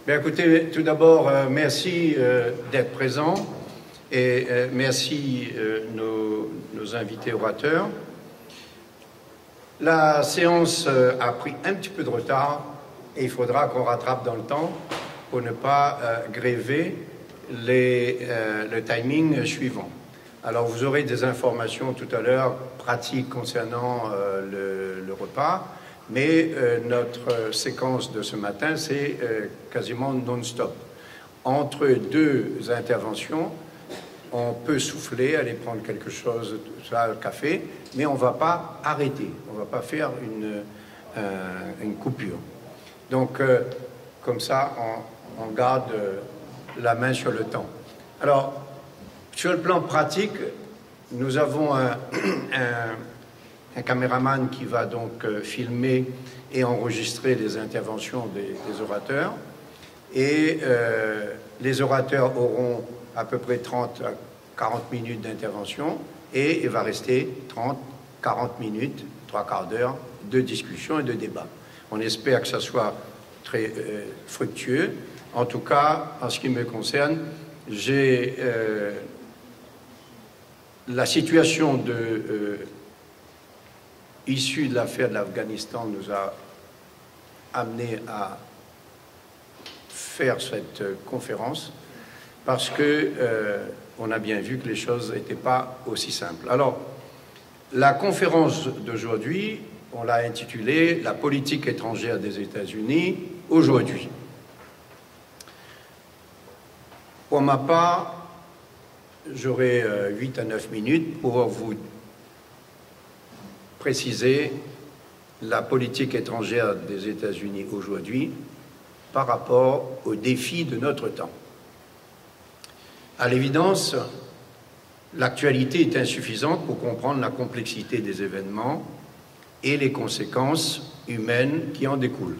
Bien, écoutez, tout d'abord, merci d'être présent et merci nos invités orateurs. La séance a pris un petit peu de retard et il faudra qu'on rattrape dans le temps pour ne pas gréver le timing suivant. Alors, vous aurez des informations tout à l'heure pratiques concernant le repas. Mais notre séquence de ce matin, c'est quasiment non-stop. Entre deux interventions, on peut souffler, aller prendre quelque chose, ça, le café, mais on ne va pas arrêter, on ne va pas faire une coupure. Donc, comme ça, on garde la main sur le temps. Alors, sur le plan pratique, nous avons un caméraman qui va donc filmer et enregistrer les interventions des orateurs. Et les orateurs auront à peu près 30 à 40 minutes d'intervention et il va rester 30, 40 minutes, 3/4 d'heure de discussion et de débat. On espère que ça soit très fructueux. En tout cas, en ce qui me concerne, j'ai la situation issue de l'affaire de l'Afghanistan nous a amené à faire cette conférence parce que on a bien vu que les choses n'étaient pas aussi simples. Alors, la conférence d'aujourd'hui, on l'a intitulée « La politique étrangère des États-Unis aujourd'hui ». Pour ma part, j'aurai 8 à 9 minutes pour vous préciser la politique étrangère des États-Unis aujourd'hui par rapport aux défis de notre temps. À l'évidence, l'actualité est insuffisante pour comprendre la complexité des événements et les conséquences humaines qui en découlent.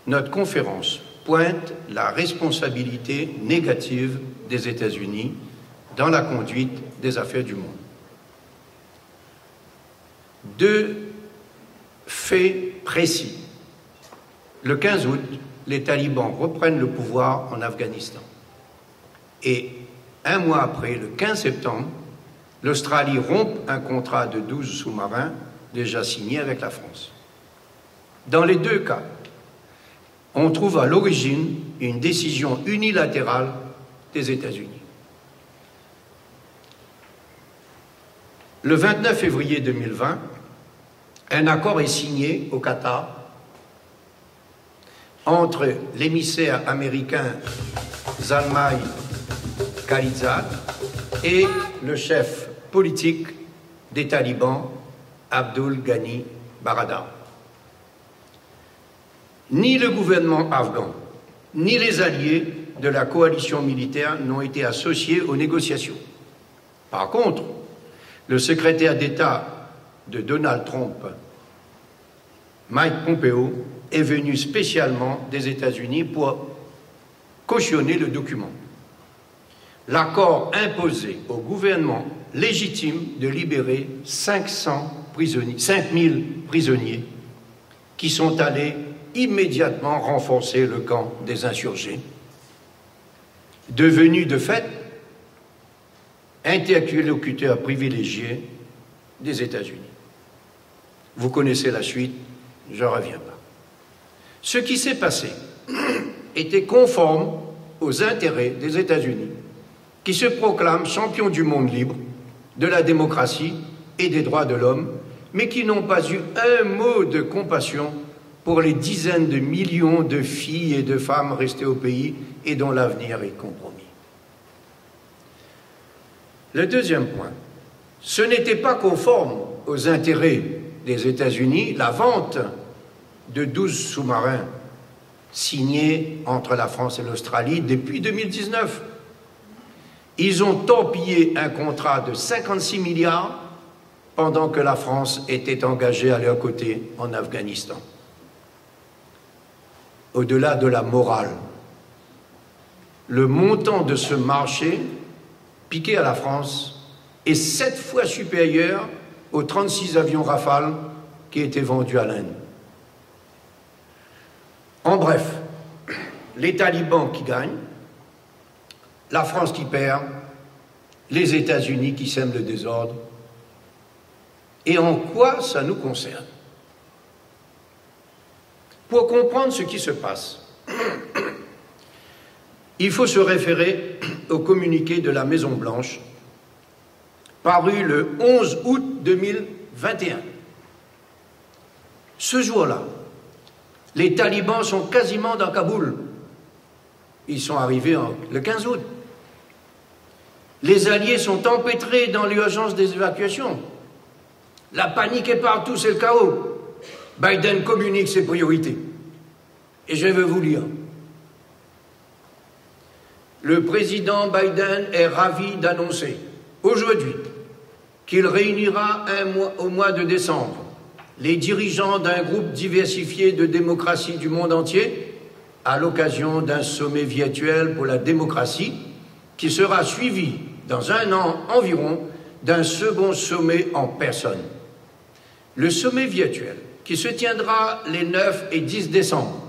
Notre conférence pointe la responsabilité négative des États-Unis dans la conduite des affaires du monde. Deux faits précis. Le 15 août, les talibans reprennent le pouvoir en Afghanistan. Et un mois après, le 15 septembre, l'Australie rompt un contrat de 12 sous-marins déjà signé avec la France. Dans les deux cas, on trouve à l'origine une décision unilatérale des États-Unis. Le 29 février 2020, un accord est signé au Qatar entre l'émissaire américain Zalmay Khalilzad et le chef politique des talibans Abdul Ghani Baradar. Ni le gouvernement afghan, ni les alliés de la coalition militaire n'ont été associés aux négociations. Par contre, le secrétaire d'État de Donald Trump, Mike Pompeo, est venu spécialement des États-Unis pour cautionner le document. L'accord imposait au gouvernement légitime de libérer 5000 prisonniers qui sont allés immédiatement renforcer le camp des insurgés, devenu de fait interlocuteur privilégié des États-Unis. Vous connaissez la suite, je ne reviens pas. Ce qui s'est passé était conforme aux intérêts des États-Unis, qui se proclament champions du monde libre, de la démocratie et des droits de l'homme, mais qui n'ont pas eu un mot de compassion pour les dizaines de millions de filles et de femmes restées au pays et dont l'avenir est compromis. Le deuxième point, ce n'était pas conforme aux intérêts des États-Unis la vente de 12 sous-marins signés entre la France et l'Australie depuis 2019. Ils ont torpillé un contrat de 56 milliards pendant que la France était engagée à leur côté en Afghanistan. Au-delà de la morale, le montant de ce marché piqué à la France est 7 fois supérieur aux 36 avions Rafale qui étaient vendus à l'Inde. En bref, les talibans qui gagnent, la France qui perd, les États-Unis qui sèment le désordre. Et en quoi ça nous concerne? Pour comprendre ce qui se passe, il faut se référer au communiqué de la Maison-Blanche paru le 11 août 2021. Ce jour-là, les talibans sont quasiment dans Kaboul. Ils sont arrivés le 15 août. Les alliés sont empêtrés dans l'urgence des évacuations. La panique est partout, c'est le chaos. Biden communique ses priorités. Et je vais vous lire. Le président Biden est ravi d'annoncer aujourd'hui qu'il réunira au mois de décembre les dirigeants d'un groupe diversifié de démocraties du monde entier à l'occasion d'un sommet virtuel pour la démocratie qui sera suivi dans un an environ d'un second sommet en personne. Le sommet virtuel, qui se tiendra les 9 et 10 décembre,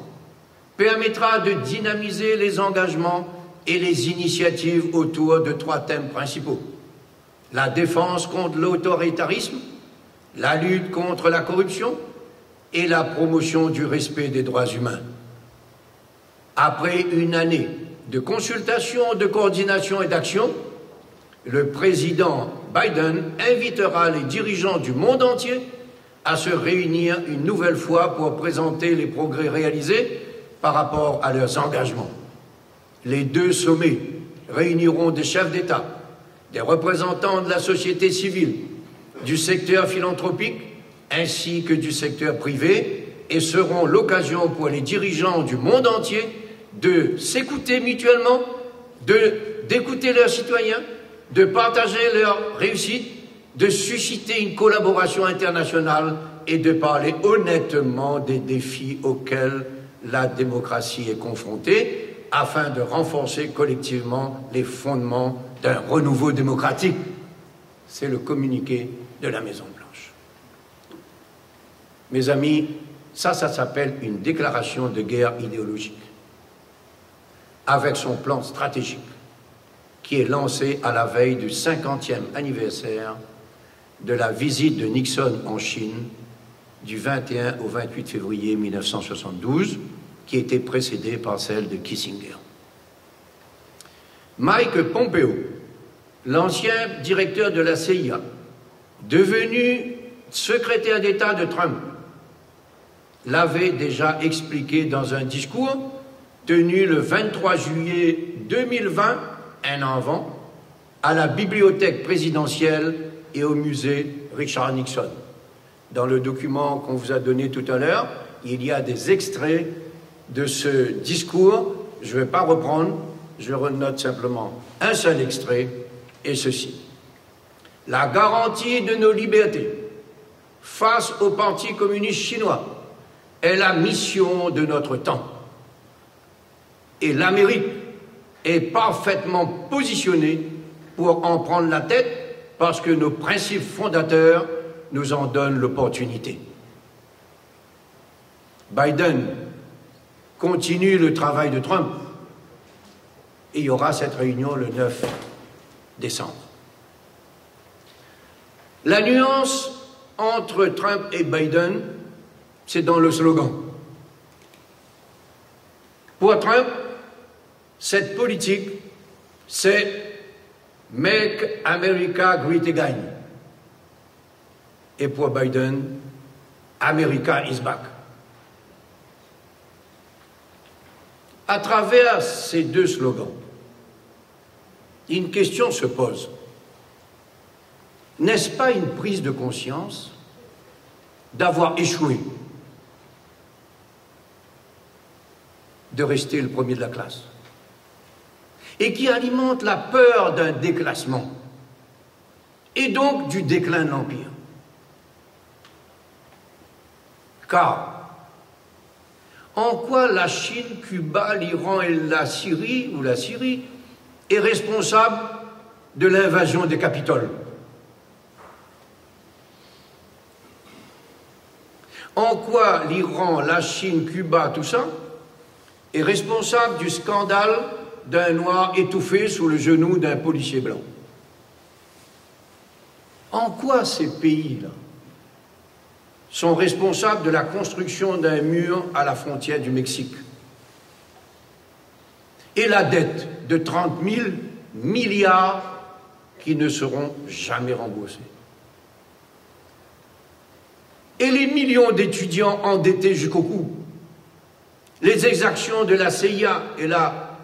permettra de dynamiser les engagements et les initiatives autour de 3 thèmes principaux. La défense contre l'autoritarisme, la lutte contre la corruption et la promotion du respect des droits humains. Après une année de consultation, de coordination et d'action, le président Biden invitera les dirigeants du monde entier à se réunir une nouvelle fois pour présenter les progrès réalisés par rapport à leurs engagements. Les 2 sommets réuniront des chefs d'État, des représentants de la société civile, du secteur philanthropique ainsi que du secteur privé et seront l'occasion pour les dirigeants du monde entier de s'écouter mutuellement, d'écouter leurs citoyens, de partager leurs réussites, de susciter une collaboration internationale et de parler honnêtement des défis auxquels la démocratie est confrontée afin de renforcer collectivement les fondements d'un renouveau démocratique. C'est le communiqué de la Maison-Blanche. Mes amis, ça s'appelle une déclaration de guerre idéologique avec son plan stratégique qui est lancé à la veille du 50e anniversaire de la visite de Nixon en Chine du 21 au 28 février 1972, qui était précédée par celle de Kissinger. Mike Pompeo, l'ancien directeur de la CIA, devenu secrétaire d'État de Trump, l'avait déjà expliqué dans un discours tenu le 23 juillet 2020, un an avant, à la bibliothèque présidentielle et au musée Richard Nixon. Dans le document qu'on vous a donné tout à l'heure, il y a des extraits de ce discours. Je ne vais pas reprendre, je renote simplement un seul extrait, et ceci. La garantie de nos libertés face au Parti communiste chinois est la mission de notre temps. Et l'Amérique est parfaitement positionnée pour en prendre la tête parce que nos principes fondateurs nous en donnent l'opportunité. Biden continue le travail de Trump et il y aura cette réunion le 9 décembre. La nuance entre Trump et Biden, c'est dans le slogan. Pour Trump, cette politique, c'est « Make America Great Again ». Et pour Biden, « America is back ». À travers ces 2 slogans, une question se pose. N'est-ce pas une prise de conscience d'avoir échoué, de rester le premier de la classe, et qui alimente la peur d'un déclassement, et donc du déclin de l'Empire? Car, en quoi la Chine, Cuba, l'Iran et la Syrie est responsable de l'invasion des Capitoles? En quoi l'Iran, la Chine, Cuba, tout ça, est responsable du scandale d'un noir étouffé sous le genou d'un policier blanc. En quoi ces pays-là sont responsables de la construction d'un mur à la frontière du Mexique et la dette de 30 000 milliards qui ne seront jamais remboursés? Et les millions d'étudiants endettés jusqu'au cou, les exactions de la CIA et la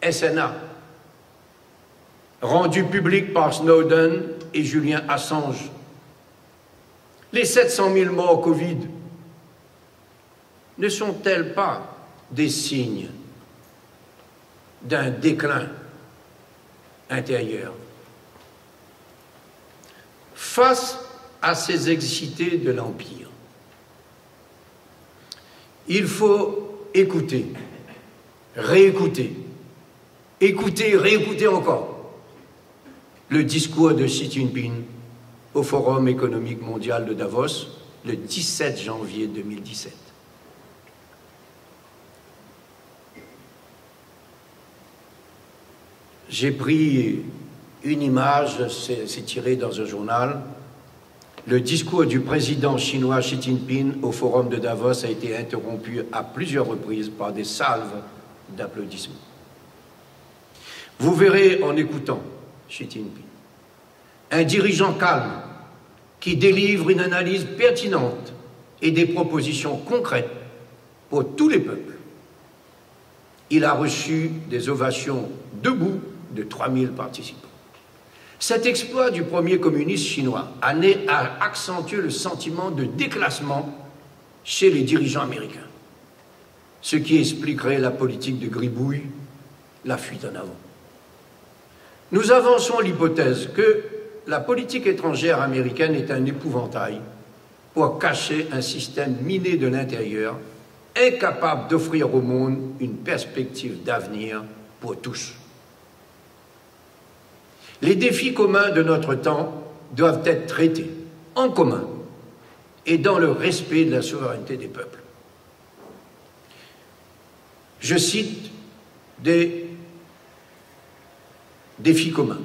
SNA, rendues publiques par Snowden et Julian Assange, les 700 000 morts Covid, ne sont-elles pas des signes d'un déclin intérieur? Face à ces excités de l'Empire, il faut écouter, réécouter, écouter, réécouter encore le discours de Xi Jinping au Forum économique mondial de Davos le 17 janvier 2017. J'ai pris une image, c'est tiré dans un journal. Le discours du président chinois Xi Jinping au Forum de Davos a été interrompu à plusieurs reprises par des salves d'applaudissements. Vous verrez en écoutant Xi Jinping un dirigeant calme qui délivre une analyse pertinente et des propositions concrètes pour tous les peuples. Il a reçu des ovations debout de 3000 participants. Cet exploit du premier communiste chinois a accentué le sentiment de déclassement chez les dirigeants américains, ce qui expliquerait la politique de gribouille, la fuite en avant. Nous avançons l'hypothèse que la politique étrangère américaine est un épouvantail pour cacher un système miné de l'intérieur, incapable d'offrir au monde une perspective d'avenir pour tous. Les défis communs de notre temps doivent être traités en commun et dans le respect de la souveraineté des peuples. Je cite des défis communs.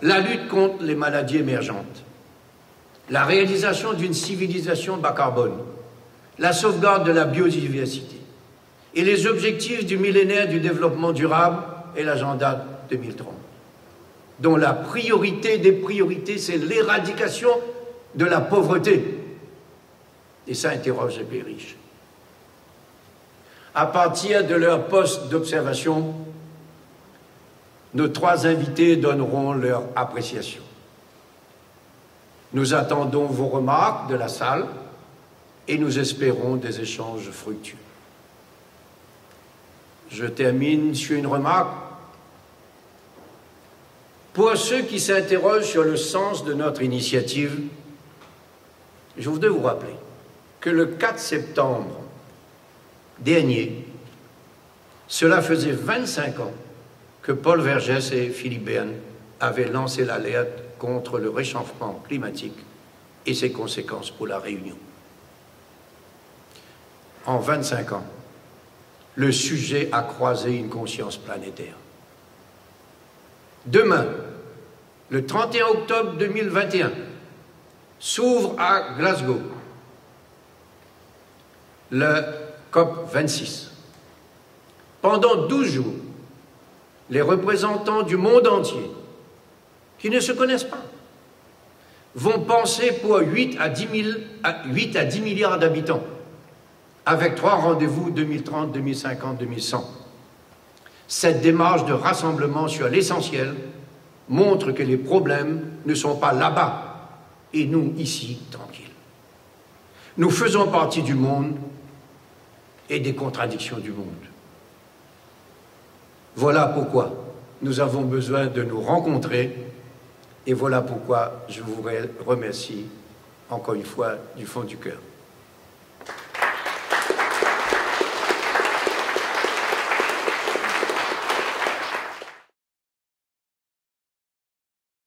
La lutte contre les maladies émergentes, la réalisation d'une civilisation bas carbone, la sauvegarde de la biodiversité et les objectifs du millénaire du développement durable et l'agenda 2030. Dont la priorité des priorités, c'est l'éradication de la pauvreté. Et ça interroge les pays riches. À partir de leur poste d'observation, nos trois invités donneront leur appréciation. Nous attendons vos remarques de la salle et nous espérons des échanges fructueux. Je termine sur une remarque. Pour ceux qui s'interrogent sur le sens de notre initiative, je voudrais vous rappeler que le 4 septembre dernier, cela faisait 25 ans que Paul Vergès et Philippe Bern avaient lancé l'alerte contre le réchauffement climatique et ses conséquences pour la Réunion. En 25 ans, le sujet a croisé une conscience planétaire. Demain, le 31 octobre 2021, s'ouvre à Glasgow le COP 26. Pendant 12 jours, les représentants du monde entier, qui ne se connaissent pas, vont penser pour 8 à 10 milliards d'habitants, avec 3 rendez-vous 2030, 2050, 2100. Cette démarche de rassemblement sur l'essentiel montre que les problèmes ne sont pas là-bas et nous, ici, tranquilles. Nous faisons partie du monde et des contradictions du monde. Voilà pourquoi nous avons besoin de nous rencontrer et voilà pourquoi je vous remercie encore une fois du fond du cœur.